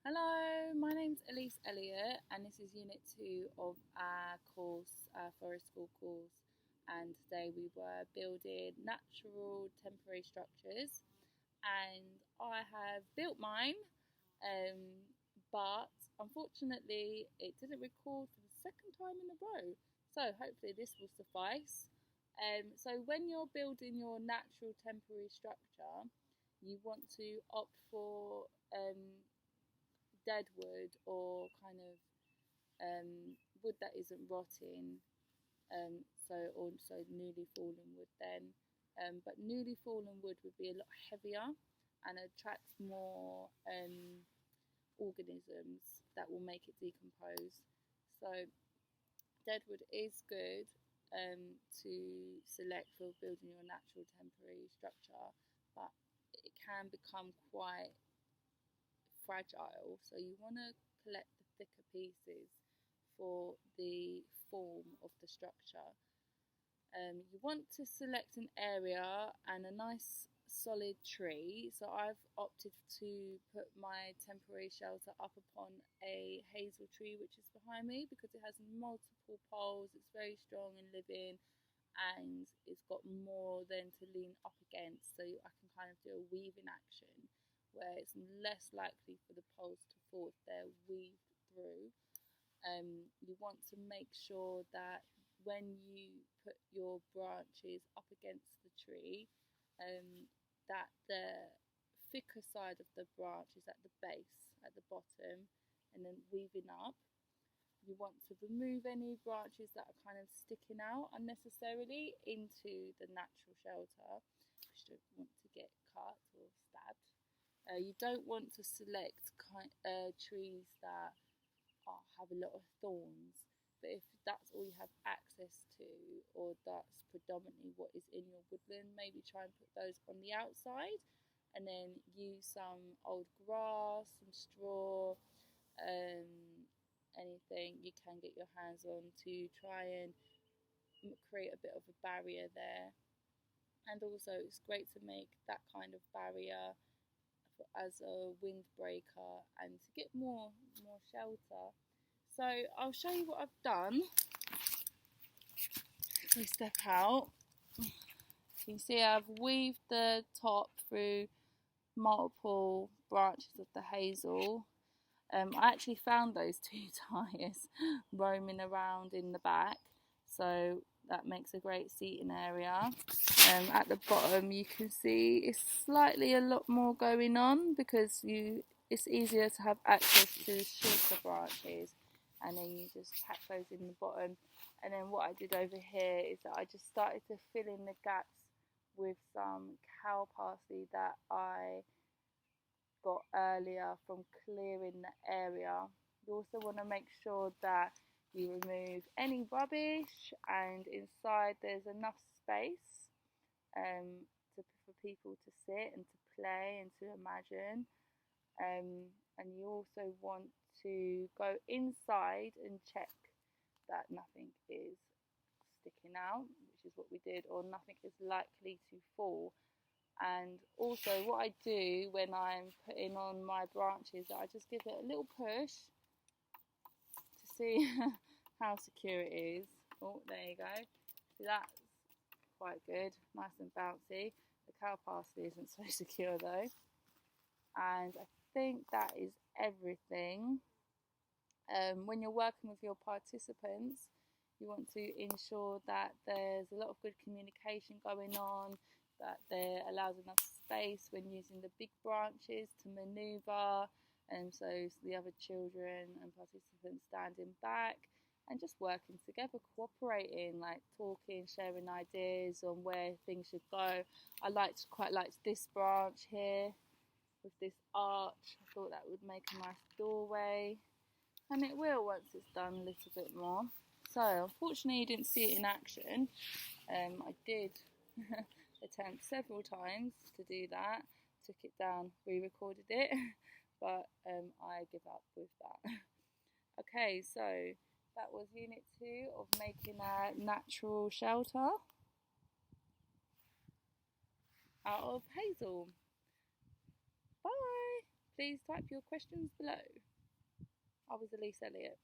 Hello, my name's Ellese and this is Unit 2 of our course, our Forest School course. And today we were building natural temporary structures, and I have built mine, but unfortunately it didn't record for the second time in a row. So hopefully this will suffice. So when you're building your natural temporary structure, you want to opt for dead wood or kind of wood that isn't rotting, so also newly fallen wood then. But newly fallen wood would be a lot heavier and attracts more organisms that will make it decompose. So dead wood is good to select for building your natural temporary structure, but it can become quite fragile, so you want to collect the thicker pieces for the form of the structure. You want to select an area and a nice solid tree. So I've opted to put my temporary shelter up upon a hazel tree which is behind me because it has multiple poles, it's very strong and living, and it's got more than to lean up against, so I can kind of do a weaving action where it's less likely for the poles to fall if they're weaved through. You want to make sure that when you put your branches up against the tree, that the thicker side of the branch is at the base, at the bottom, and then weaving up. You want to remove any branches that are kind of sticking out unnecessarily into the natural shelter, which don't want to get cut or stabbed. You don't want to select trees that have a lot of thorns, but if that's all you have access to, or that's predominantly what is in your woodland, maybe try and put those on the outside, and then use some old grass, some straw, anything you can get your hands on to try and create a bit of a barrier there. And also it's great to make that kind of barrier as a windbreaker and to get more shelter. So I'll show you what I've done. If we step out, you can see I've weaved the top through multiple branches of the hazel. I actually found those two tyres roaming around in the back, so that makes a great seating area. At the bottom you can see it's slightly a lot more going on because it's easier to have access to shorter branches, and then you just pack those in the bottom. And then what I did over here is that I just started to fill in the gaps with some cow parsley that I got earlier from clearing the area. You also want to make sure that you remove any rubbish, and inside there's enough space for people to sit and to play and to imagine. And you also want to go inside and check that nothing is sticking out, which is what we did, or nothing is likely to fall. And also what I do when I'm putting on my branches, I just give it a little push to see how secure it is. Oh, there you go. See, that's quite good, nice and bouncy. The cow parsley isn't so secure though. And I think that is everything. When you're working with your participants, you want to ensure that there's a lot of good communication going on, that there allows enough space when using the big branches to manoeuvre, and so the other children and participants standing back and just working together, cooperating, like talking, sharing ideas on where things should go. I quite liked this branch here with this arch. I thought that would make a nice doorway, and it will once it's done a little bit more. So unfortunately you didn't see it in action. I did attempt several times to do that, took it down, re-recorded it, but I give up with that. Okay, so that was Unit 2 of making a natural shelter out of hazel. Bye! please type your questions below. I was Ellese Elliott.